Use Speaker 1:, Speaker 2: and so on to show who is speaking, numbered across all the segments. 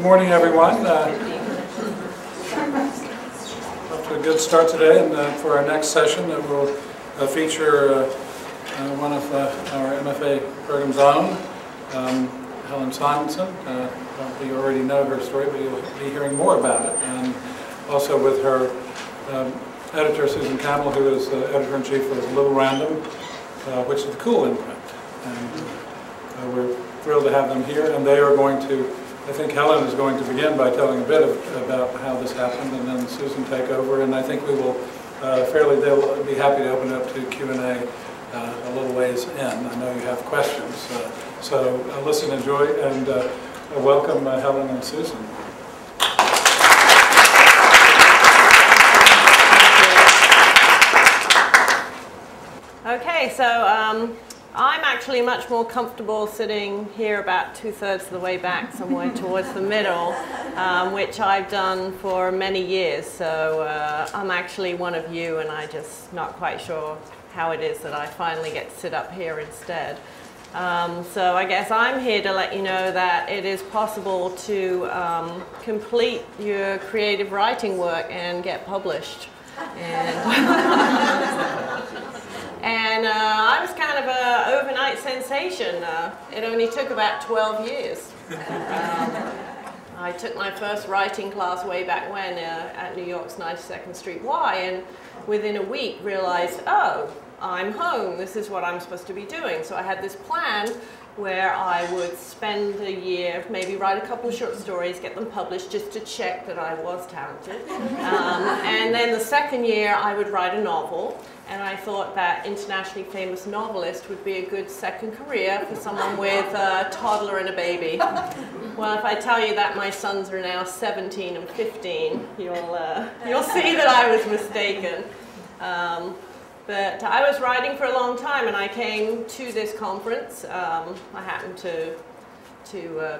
Speaker 1: Good morning, everyone. Off to a good start today, and for our next session that will feature one of our MFA Program's own, Helen Simonson. You already know her story, but you'll be hearing more about it. And also with her editor, Susan Kamil, who is editor-in-chief of Little Random, which is the cool imprint. And we're thrilled to have them here, and they are going to, I think Helen is going to begin by telling a bit about how this happened, and then Susan take over, and I think we will they'll be happy to open it up to Q&A a little ways in. I know you have questions, so listen, enjoy, and welcome Helen and Susan.
Speaker 2: Okay, so I'm actually much more comfortable sitting here about 2/3 of the way back, somewhere towards the middle, which I've done for many years. So I'm actually one of you, and I'm just not quite sure how it is that I finally get to sit up here instead. So I guess I'm here to let you know that it is possible to complete your creative writing work and get published. And I was kind of an overnight sensation. It only took about 12 years. I took my first writing class way back when at New York's 92nd Street Y, and within a week realized, oh, I'm home. This is what I'm supposed to be doing. So I had this plan where I would spend a year, maybe write a couple of short stories, get them published just to check that I was talented. And then the second year I would write a novel. And I thought that internationally famous novelist would be a good second career for someone with a toddler and a baby. Well, if I tell you that my sons are now 17 and 15, you'll see that I was mistaken. But I was writing for a long time, and I came to this conference. I happened to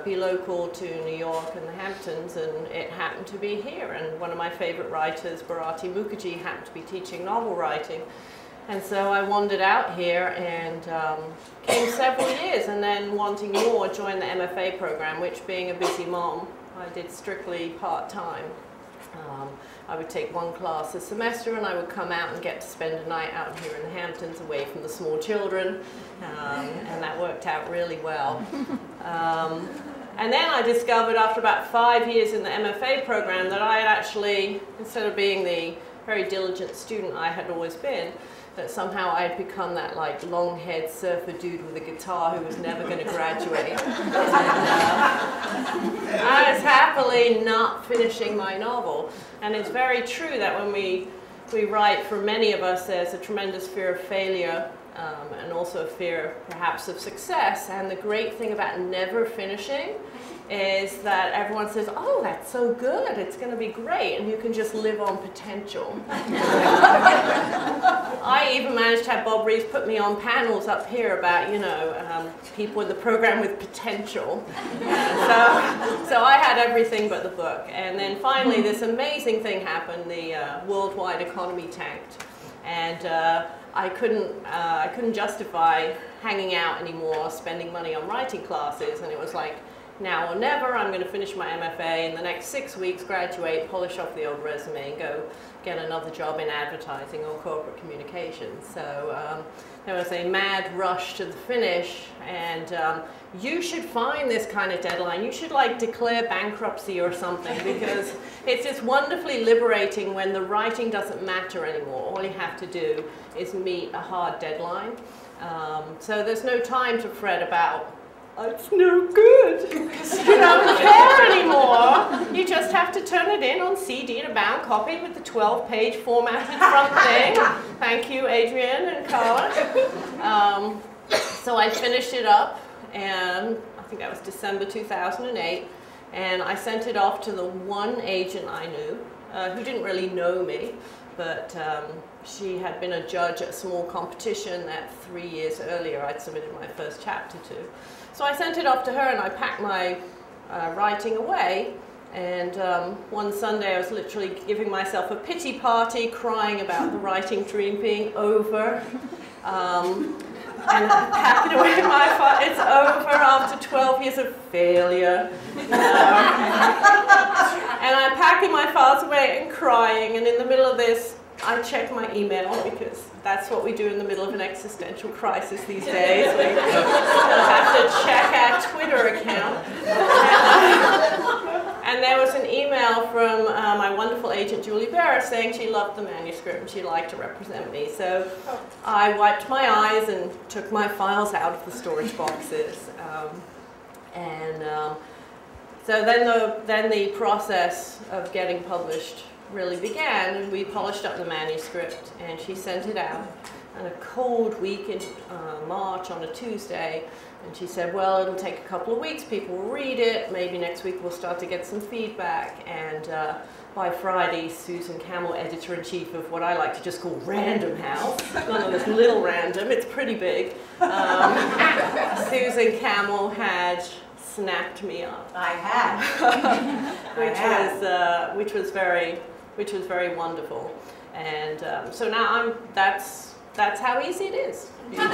Speaker 2: be local to New York and the Hamptons, and it happened to be here. And one of my favorite writers, Bharati Mukherjee, happened to be teaching novel writing. And so I wandered out here and came several years, and then wanting more, joined the MFA program, which, being a busy mom, I did strictly part-time. I would take one class a semester, and I would come out and get to spend a night out here in the Hamptons away from the small children, and that worked out really well. And then I discovered after about 5 years in the MFA program that I had actually, instead of being the very diligent student I had always been, that somehow I had become that like long-haired surfer dude with a guitar who was never going to graduate. And, I was happily not finishing my novel. And it's very true that when we write, for many of us, there's a tremendous fear of failure and also a fear perhaps of success. And the great thing about never finishing is that everyone says, oh, that's so good, it's going to be great, and you can just live on potential. I even managed to have Bob Reeves put me on panels up here about, people in the program with potential. So I had everything but the book. And then finally this amazing thing happened, the worldwide economy tanked. And I couldn't justify hanging out anymore, spending money on writing classes, and it was like, now or never. I'm going to finish my MFA in the next 6 weeks, graduate, polish off the old resume, and go get another job in advertising or corporate communications. So there was a mad rush to the finish, and you should find this kind of deadline. You should like declare bankruptcy or something, because it's just wonderfully liberating when the writing doesn't matter anymore. All you have to do is meet a hard deadline. So there's no time to fret about, it's no good, because you don't care anymore. You just have to turn it in on CD in a bound copy with the 12-page formatted front thing. Thank you, Adrienne and Carla. So I finished it up, and I think that was December 2008, and I sent it off to the one agent I knew, who didn't really know me, but she had been a judge at a small competition that 3 years earlier I'd submitted my first chapter to. So I sent it off to her, and I packed my writing away, and one Sunday I was literally giving myself a pity party, crying about the writing dream being over. And I'm packing away my files. It's over after 12 years of failure. And I'm packing my files away and crying, and in the middle of this, I check my email, because that's what we do in the middle of an existential crisis these days. We have to check our Twitter account. And there was an email from my wonderful agent, Julie Barra, saying she loved the manuscript and she'd like to represent me. So I wiped my eyes and took my files out of the storage boxes. So then the process of getting published really began. We polished up the manuscript and she sent it out on a cold week in March on a Tuesday. And she said, well, it'll take a couple of weeks, people will read it, maybe next week we'll start to get some feedback. And by Friday, Susan Kamil, editor-in-chief of what I like to just call Random House, none of this little random, it's pretty big, Susan Kamil had snapped me up.
Speaker 3: I have.
Speaker 2: Which was very wonderful. And so now that's how easy it is. You just